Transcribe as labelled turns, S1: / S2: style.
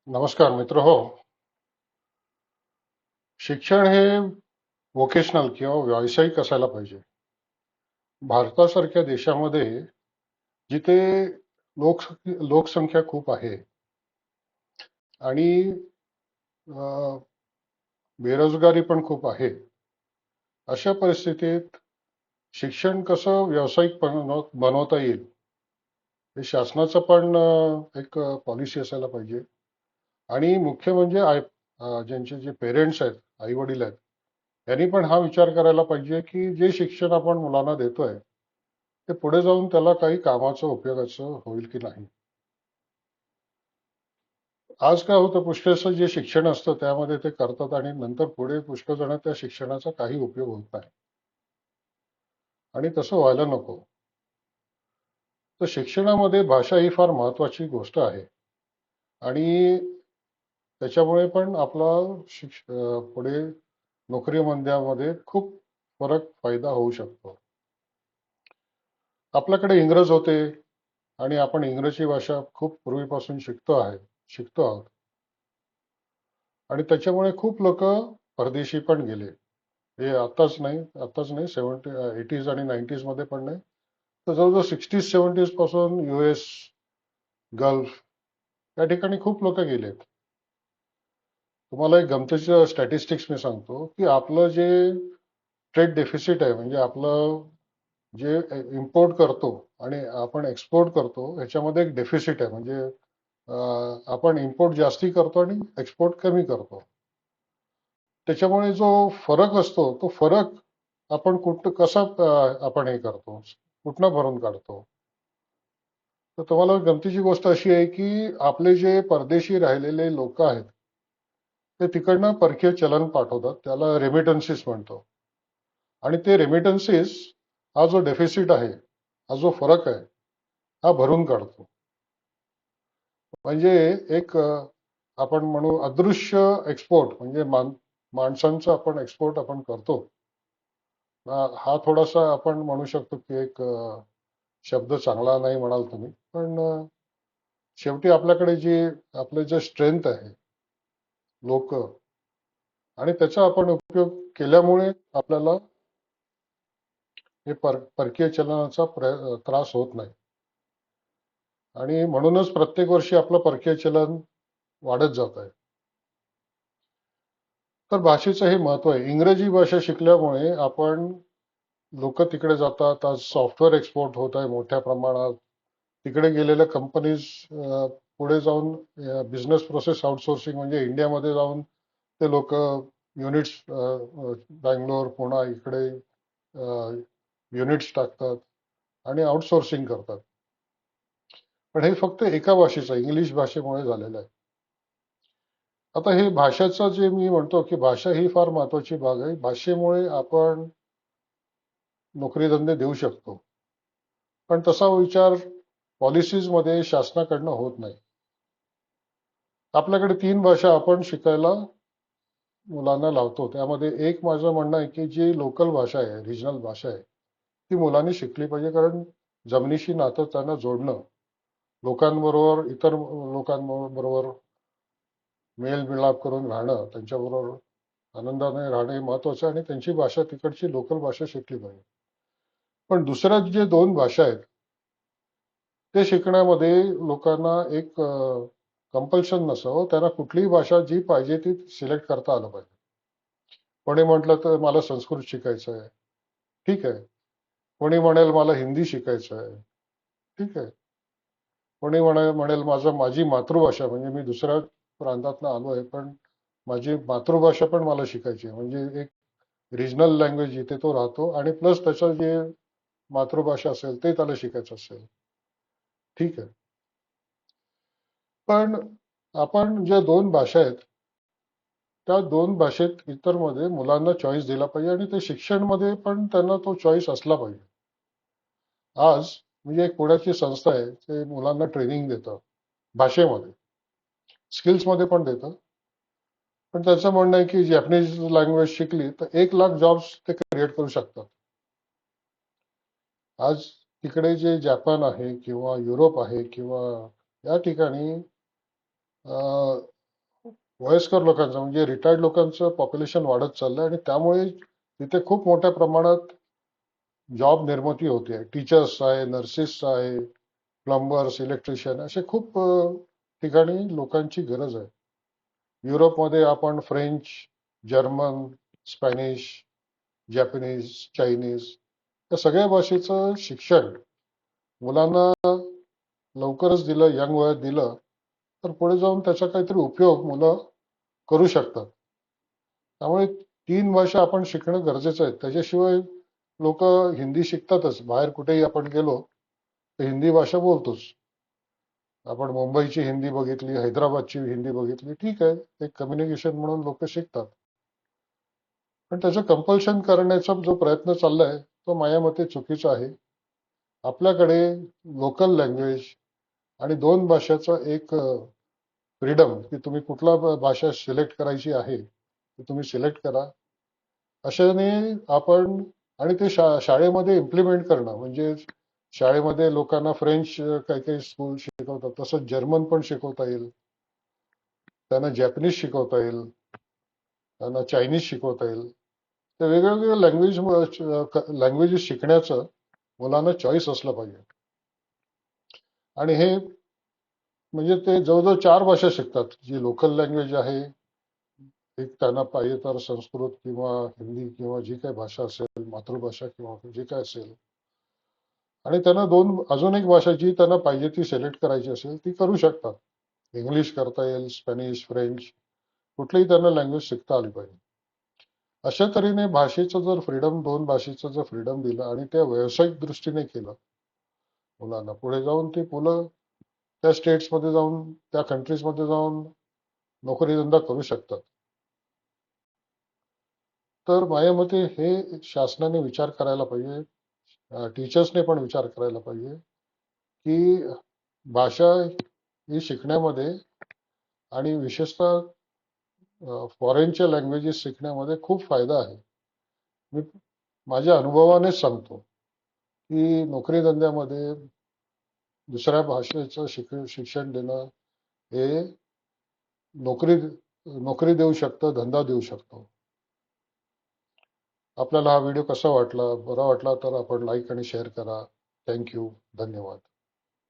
S1: नमस्कार मित्र हो. शिक्षण हे वोकेशनल किंवा व्यावसायिक असायला पाहिजे. भारतासारख्या देशामध्ये जिथे लोकसंख्या खूप आहे आणि अ, बेरोजगारी पण खूप आहे. अशा परिस्थितीत शिक्षण कसं व्यावसायिक बनवता येईल हे शासनाचं पण एक पॉलिसी असायला पाहिजे. आणि मुख्य म्हणजे ज्यांचे जे पेरेंट्स आहेत, आई वडील आहेत, त्यांनी पण हा विचार करायला पाहिजे की जे शिक्षण आपण मुलांना देतोय ते पुढे जाऊन त्याला काही कामाचं उपयोगाचं होईल की नाही. आज काय होतं, पुष्कळसं जे शिक्षण असतं त्यामध्ये ते करतात आणि नंतर पुढे पुष्कळ जण त्या शिक्षणाचा काही उपयोग होत नाही. आणि तसं व्हायला नको. तर शिक्षणामध्ये भाषा ही फार महत्वाची गोष्ट आहे. आणि त्याच्यामुळे पण आपला पुढे नोकरी धंद्यामध्ये खूप फरक फायदा होऊ शकतो. आपल्याकडे इंग्रज होते आणि आपण इंग्रजी भाषा खूप पूर्वीपासून शिकतो आहोत. आणि त्याच्यामुळे खूप लोक परदेशी पण गेले. हे आताच नाही 80s आणि 90s मध्ये पण नाही, तर जवळजवळ 60s 70s पासून US, गल्फ या ठिकाणी खूप लोक गेलेत. तुम्हाला एक गमतीचं स्टॅटिस्टिक्स मी सांगतो की आपलं जे ट्रेड डेफिसिट आहे, म्हणजे आपलं जे इम्पोर्ट करतो आणि आपण एक्सपोर्ट करतो ह्याच्यामध्ये एक डेफिसिट आहे. म्हणजे आपण इम्पोर्ट जास्ती करतो आणि एक्सपोर्ट कमी करतो. त्याच्यामुळे जो फरक असतो तो फरक आपण कसा आपण हे करतो, कुठनं भरून काढतो. तर तुम्हाला गमतीची गोष्ट अशी आहे की आपले जे परदेशी राहिलेले लोक आहेत ते तिकडनं परकीय चलन पाठवतात, त्याला रेमिटन्सीस म्हणतो. आणि ते रेमिटन्सीस हा जो डेफिसिट आहे, हा जो फरक आहे, हा भरून काढतो. म्हणजे एक आपण म्हणू अदृश्य एक्सपोर्ट, म्हणजे माणसांचं आपण एक्सपोर्ट आपण करतो. हा थोडासा आपण म्हणू शकतो की एक शब्द चांगला नाही म्हणाल तुम्ही, पण शेवटी आपल्याकडे जी आपले जे स्ट्रेंथ आहे, लोक, आणि त्याचा आपण उपयोग केल्यामुळे आपल्याला हे परकीय चलनाचा त्रास होत नाही. आणि म्हणूनच प्रत्येक वर्षी आपलं परकीय चलन वाढत जात आहे. तर भाषेचं हे महत्व आहे. इंग्रजी भाषा शिकल्यामुळे आपण लोक तिकडे जातात. आज सॉफ्टवेअर एक्सपोर्ट होत आहे मोठ्या प्रमाणात. तिकडे गेलेल्या कंपनीज पुढे जाऊन बिझनेस प्रोसेस आउटसोर्सिंग, म्हणजे इंडियामध्ये जाऊन ते लोक युनिट्स, बँगलोर, पुणा इकडे युनिट्स टाकतात आणि आउटसोर्सिंग करतात. पण हे फक्त एका भाषेचं, इंग्लिश भाषेमुळे झालेलं आहे. आता हे भाषाचं जे मी म्हणतो की भाषा ही फार महत्वाची भाग आहे. भाषेमुळे आपण नोकरी धंदे देऊ शकतो. पण तसा विचार पॉलिसीज मध्ये शासनाकडनं होत नाही. आपल्याकडे 3 भाषा आपण शिकायला मुलांना लावतो. त्यामध्ये एक माझं म्हणणं आहे की जी लोकल भाषा आहे, रिजनल भाषा आहे, ती मुलांनी शिकली पाहिजे. कारण जमिनीशी नातं त्यांना जोडणं, लोकांबरोबर, इतर लोकांबरोबर मेल मिलाप करून राहणं, त्यांच्याबरोबर आनंदाने राहणे महत्वाचं आहे. आणि त्यांची भाषा, तिकडची लोकल भाषा शिकली पाहिजे. पण दुसऱ्या जे 2 भाषा आहेत ते शिकण्यामध्ये लोकांना एक कंपल्शन नसावं. त्यांना कुठलीही भाषा जी पाहिजे ती सिलेक्ट करता आलं पाहिजे. कोणी म्हटलं तर मला संस्कृत शिकायचं आहे, ठीक आहे. कोणी म्हणेल मला हिंदी शिकायचं आहे, ठीक आहे. कोणी म्हणेल माझी मातृभाषा, म्हणजे मी दुसऱ्या प्रांतातनं आलो आहे पण माझी मातृभाषा पण मला शिकायची आहे. म्हणजे एक रिजनल लँग्वेज जिथे तो राहतो आणि प्लस त्याचं जे मातृभाषा असेल ते त्याला शिकायचं असेल, ठीक आहे. पण आपण ज्या 2 भाषा आहेत त्या 2 भाषेत इतर मध्ये मुलांना चॉईस दिला पाहिजे आणि ते शिक्षणमध्ये पण त्यांना तो चॉईस असला पाहिजे. आज म्हणजे एक पुण्याची संस्था आहे, ते मुलांना ट्रेनिंग देतं भाषेमध्ये, स्किल्समध्ये पण देतं. पण त्याचं म्हणणं आहे की जॅपनीज लँग्वेज शिकली तर 1 लाख जॉब्स ते क्रिएट करू शकतात. आज तिकडे जे जपान आहे किंवा युरोप आहे किंवा या ठिकाणी वयस्कर लोकांचं म्हणजे रिटायर्ड लोकांचं पॉप्युलेशन वाढत चाललंय आणि त्यामुळे तिथे खूप मोठ्या प्रमाणात जॉब निर्मिती होते. टीचर्स आहे, नर्सेस आहे, प्लंबर्स, इलेक्ट्रिशियन असे खूप ठिकाणी लोकांची गरज आहे. युरोपमध्ये आपण French, German, Spanish, Japanese, Chinese या सगळ्या भाषेचं शिक्षण मुलांना लवकरच दिलं, यंग वयात दिलं, तर पुढे जाऊन त्याचा काहीतरी उपयोग मुलं करू शकतात. त्यामुळे 3 भाषा आपण शिकणं गरजेचं आहे. त्याच्याशिवाय लोक हिंदी शिकतातच. बाहेर कुठेही आपण गेलो तर हिंदी भाषा बोलतोच. आपण मुंबईची हिंदी बघितली, हैदराबादची हिंदी बघितली, ठीक आहे, एक कम्युनिकेशन म्हणून लोक शिकतात. पण त्याचं कंपल्शन करण्याचा जो प्रयत्न चाललाय तो माझ्या मते चुकीचा आहे. आपल्याकडे लोकल लँग्वेज आणि 2 भाषाचा एक फ्रीडम, की तुम्ही कुठला भाषा सिलेक्ट करायची आहे ती तुम्ही सिलेक्ट करा. अशाने आपण आणि ते शाळेमध्ये इम्प्लिमेंट करणं म्हणजे शाळेमध्ये लोकांना फ्रेंच काही काही स्कूल शिकवतात, तसंच जर्मन पण शिकवता येईल, त्यांना जॅपनीज शिकवता येईल, त्यांना चायनीज शिकवता येईल. तर वेगवेगळ्या लँग्वेजेस शिकण्याचं मुलांना चॉईस असलं पाहिजे. आणि हे म्हणजे ते जवळजवळ 4 भाषा शिकतात. जी लोकल लँग्वेज आहे, एक त्यांना पाहिजे तर संस्कृत किंवा हिंदी किंवा जी काही भाषा असेल, मातृभाषा किंवा जे काय असेल, आणि त्यांना अजून एक भाषा जी त्यांना पाहिजे ती सिलेक्ट करायची असेल ती करू शकतात. इंग्लिश करता येईल, स्पॅनिश, फ्रेंच, कुठलीही त्यांना लँग्वेज शिकता आली पाहिजे. अशा तऱ्हेने भाषेचं जर फ्रीडम, 2 भाषेचं जर फ्रीडम दिलं आणि त्या व्यावसायिक दृष्टीने केलं मुलांना, पुढे जाऊन ती मुलं त्या स्टेट्समध्ये जाऊन, त्या कंट्रीजमध्ये जाऊन नोकरी धंदा करू शकतात. तर माझ्या मते हे शासनाने विचार करायला पाहिजे, टीचर्सने पण विचार करायला पाहिजे, की भाषा ही शिकण्यामध्ये आणि विशेषतः फॉरेनच्या लँग्वेजेस शिकण्यामध्ये खूप फायदा आहे. मी माझ्या अनुभवानेच सांगतो की नोकरी धंद्यामध्ये दुसऱ्या भाषेचं शिक्षण देणं हे नोकरी नोकरी देऊ शकतं, धंदा देऊ शकतो. आपल्याला हा व्हिडिओ कसा वाटला, बरा वाटला तर आपण लाईक आणि शेअर करा. थँक्यू, धन्यवाद.